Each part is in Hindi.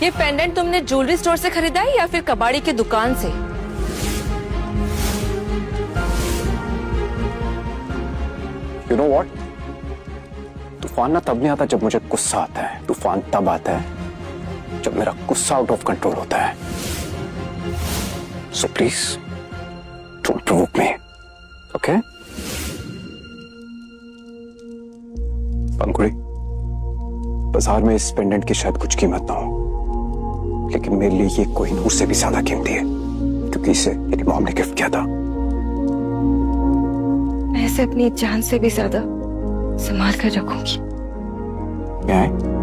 ये पेंडेंट तुमने ज्वेलरी स्टोर से खरीदा है या फिर कबाड़ी की दुकान से? You know what? तूफान ना तब नहीं आता जब मुझे गुस्सा आता है। तूफान तब आता है जब मेरा गुस्सा आउट ऑफ कंट्रोल होता है। So please, don't provoke me, okay? पंखुड़ी, बाजार में इस पेंडेंट की शायद कुछ कीमत ना हो, लेकिन मेरे लिए ये कोहिनूर से भी ज्यादा कीमती है, क्योंकि इसे मेरी मॉम ने गिफ्ट किया था। मैं इसे अपनी जान से भी ज्यादा संभाल कर रखूंगी। क्या है?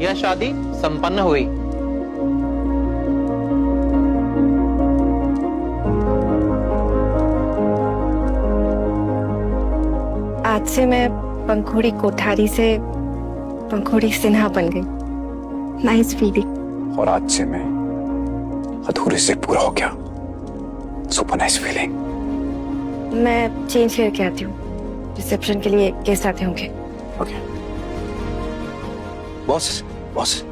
यह शादी संपन्न हुई। आज से मैं पंखुड़ी कोठारी से पंखुड़ी सिन्हा बन गई। Nice feeling. और आज से मैं अधूरे से पूरा हो गया। Super nice feeling. मैं चेंज करके आती हूँ। रिसेप्शन के लिए गेस्ट आते होंगे। ओके। Boss, boss.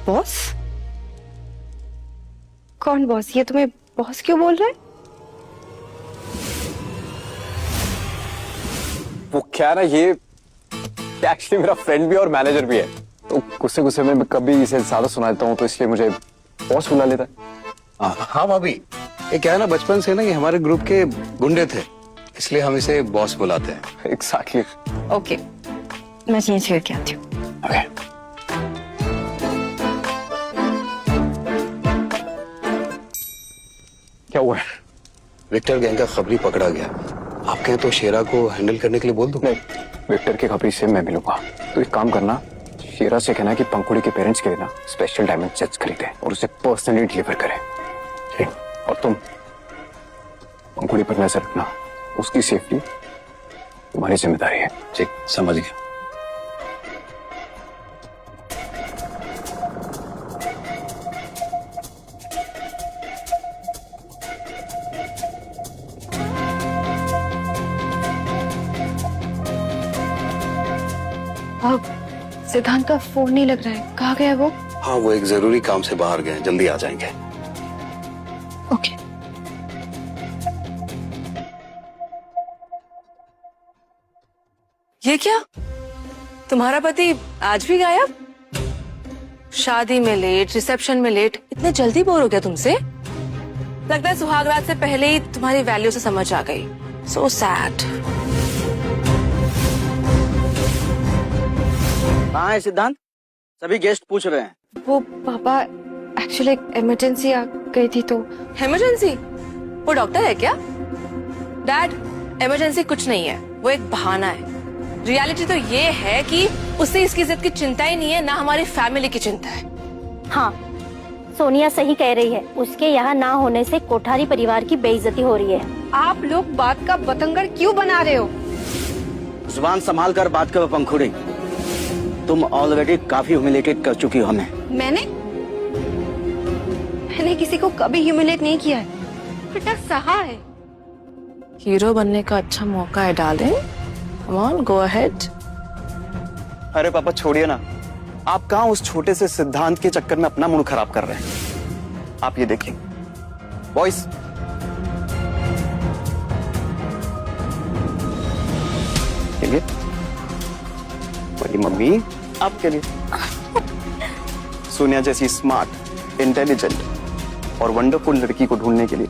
बॉस? कौन बॉस? ये तुम्हें बॉस क्यों बोल रहा है? वो क्या ना, ये एक्चुअली मेरा फ्रेंड भी और मैनेजर भी है, तो गुस्से गुस्से में मैं कभी इसे ज्यादा सुना देता हूँ, तो इसलिए मुझे बॉस बुला लेता है। हाँ भाभी, ये क्या है ना, बचपन से ना ये हमारे ग्रुप के गुंडे थे, इसलिए हम इसे बॉस बुलाते हैं। एग्जैक्टली। ओके, मैं चेंज करके आती हूँ। ओके। क्या हुआ है? विक्टर गैंग का खबरी पकड़ा गया। आप कहें तो शेरा को हैंडल करने के लिए बोल दूं? नहीं, विक्टर के खबरी से मैं मिलूंगा। तो एक काम करना, शेरा से कहना कि पंखुड़ी के पेरेंट्स के लिए ना स्पेशल डायमंड सेट्स खरीदे और उसे पर्सनली डिलीवर करें। ठीक? और तुम पंखुड़ी पर नजर रखना, उसकी सेफ्टी तुम्हारी जिम्मेदारी है। ठीक, समझ गया। अब सिद्धांत का फोन नहीं लग रहा है। कहाँ गया वो? हाँ, वो एक जरूरी काम से बाहर गए, जल्दी आ जाएंगे। ओके। ये क्या? तुम्हारा पति आज भी गायब? शादी में लेट, रिसेप्शन में लेट, इतने जल्दी बोर हो गया तुमसे? लगता है सुहागरात से पहले ही तुम्हारी वैल्यू से समझ आ गई। So sad. कहाँ है सिद्धांत? सभी गेस्ट पूछ रहे हैं। वो पापा एक्चुअली इमरजेंसी आ गई थी तो। इमरजेंसी? वो डॉक्टर है क्या? डैड, इमरजेंसी कुछ नहीं है, वो एक बहाना है। रियलिटी तो ये है कि उसे इसकी इज्जत की चिंता ही नहीं है, ना हमारी फैमिली की चिंता है। हाँ, सोनिया सही कह रही है। उसके यहाँ ना होने से कोठारी परिवार की बेइज्जती हो रही है। आप लोग बात का बतंगड़ क्यों बना रहे हो? जुबान संभाल कर बात करो पंखुड़ी। तुम ऑलरेडी काफी ह्यूमिलेटेड कर चुकी हो हमें। मैंने किसी को कभी ह्यूमिलेट नहीं किया है। बेटा सहा है। हीरो बनने का अच्छा मौका है darling. Come on, go ahead. अरे पापा छोड़िए ना, आप कहाँ उस छोटे से सिद्धांत के चक्कर में अपना मूड खराब कर रहे हैं। आप ये देखिए बॉयज, चलिए बड़ी मम्मी आपके लिए। सोनिया जैसी स्मार्ट, इंटेलिजेंट और वंडरफुल लड़की को ढूंढने के लिए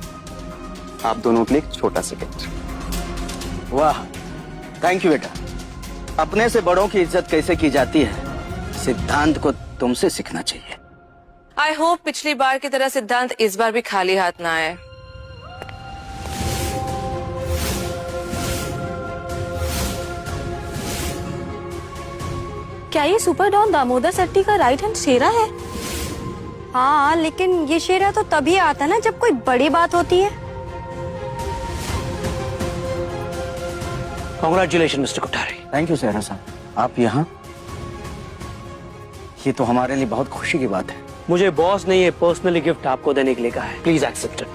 आप दोनों के लिए एक छोटा सा गिफ्ट। वाह, थैंक यू बेटा। अपने से बड़ों की इज्जत कैसे की जाती है, सिद्धांत को तुमसे सीखना चाहिए। आई होप पिछली बार की तरह सिद्धांत इस बार भी खाली हाथ ना आए। क्या ये सुपर डॉन दामोदर सेट्टी का राइट हैंड शेरा है? हाँ, लेकिन ये शेरा तो तभी आता है ना जब कोई बड़ी बात होती है। Congratulation mister Kothari. Thank you सहरा साहब। आप यहाँ? ये तो हमारे लिए बहुत खुशी की बात है। मुझे बॉस ने ये पर्सनली गिफ्ट आपको देने के लिए कहा है, प्लीज एक्सेप्ट इट।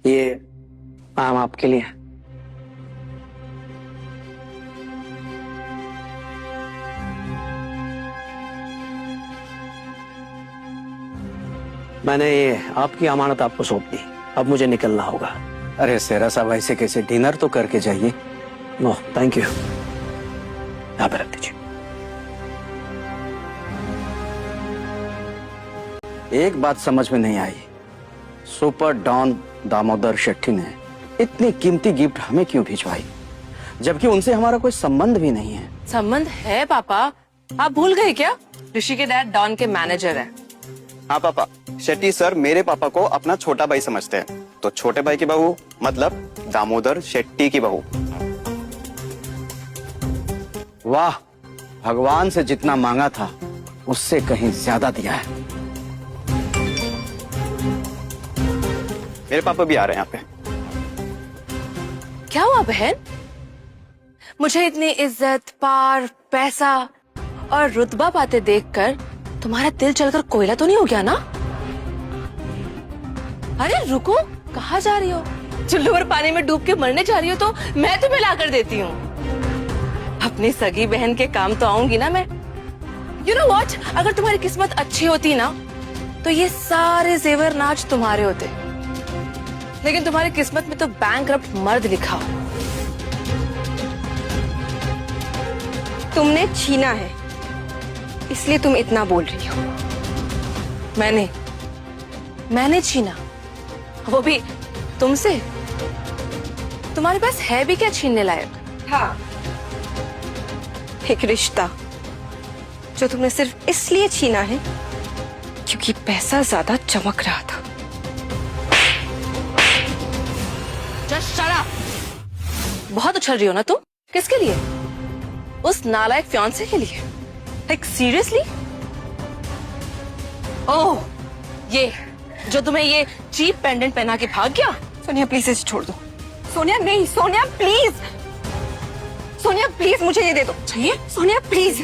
ये आम आपके लिए है। मैंने ये आपकी अमानत आपको सौंप दी, अब मुझे निकलना होगा। अरे सेरा साहब, ऐसे कैसे? डिनर तो करके जाइए। नो थैंक यू, यहाँ पे रख दीजिए। एक बात समझ में नहीं आई, सुपर डॉन दामोदर शेट्टी ने इतनी कीमती गिफ्ट हमें क्यों भिजवाई, जबकि उनसे हमारा कोई संबंध भी नहीं है। संबंध है पापा, आप भूल गए क्या? ऋषि के डैड डॉन के मैनेजर हैं। हाँ पापा, शेट्टी सर मेरे पापा को अपना छोटा भाई समझते हैं, तो छोटे भाई की बहू मतलब दामोदर शेट्टी की बहू। वाह, भगवान से जितना मांगा था उससे कहीं ज्यादा दिया है। मेरे पापा भी आ रहे हैं यहाँ पे। क्या हुआ बहन? मुझे इतनी इज्जत, पार, पैसा और रुतबा पाते देखकर तुम्हारा दिल चलकर कोयला तो नहीं हो गया ना? अरे रुको, कहाँ जा रही हो? चुल्लू भर पानी में डूब के मरने जा रही हो तो मैं तुम्हें ला कर देती हूँ। अपनी सगी बहन के काम तो आऊंगी ना मैं। You know what? अगर तुम्हारी किस्मत अच्छी होती ना तो ये सारे जेवर नाच तुम्हारे होते, लेकिन तुम्हारी किस्मत में तो बैंकरप्ट मर्द लिखा हो। तुमने छीना है, इसलिए तुम इतना बोल रही हो। मैंने छीना, वो भी तुमसे? तुम्हारे पास है भी क्या छीनने लायक? हाँ, एक रिश्ता जो तुमने सिर्फ इसलिए छीना है क्योंकि पैसा ज्यादा चमक रहा था। Just shut up! बहुत उछल रही हो ना तुम? किसके लिए? उस नालायक फियांसे के लिए? Like seriously? ओह, ये जो तुम्हें ये चीप पेंडेंट पहना के भाग गया? सोनिया प्लीज इसे छोड़ दो। सोनिया नहीं, सोनिया प्लीज, सोनिया प्लीज मुझे ये दे दो। चाहिए? सोनिया प्लीज,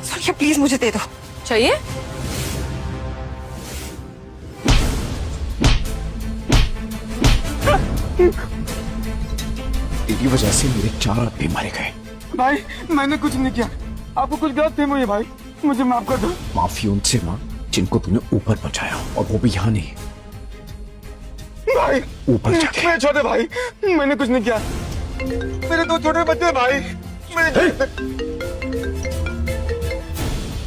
सोनिया प्लीज मुझे दे दो। चाहिए? तेरी वजह से मेरे 4 आदमी मारे गए। भाई मैंने कुछ नहीं किया, आपको कुछ गलत थे मुझे भाई, मुझे माफ कर दो। माफी उनसे मांग जिनको तूने ऊपर पहुंचाया, और वो भी यहाँ नहीं, भाई ऊपर जाके। मेरे छोटे भाई, मैंने कुछ नहीं किया, मेरे 2 छोटे बच्चे हैं भाई,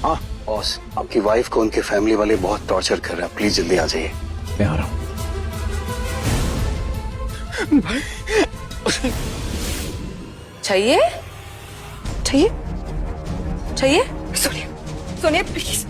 हाँ बॉस, आपकी वाइफ को उनके फैमिली वाले बहुत टॉर्चर कर रहे हैं, प्लीज जल्दी आ जाइए। मैं आ रहा हूँ। चाहिए? चाहिए? चाहिए? सोनिया, सोनिया प्लीज,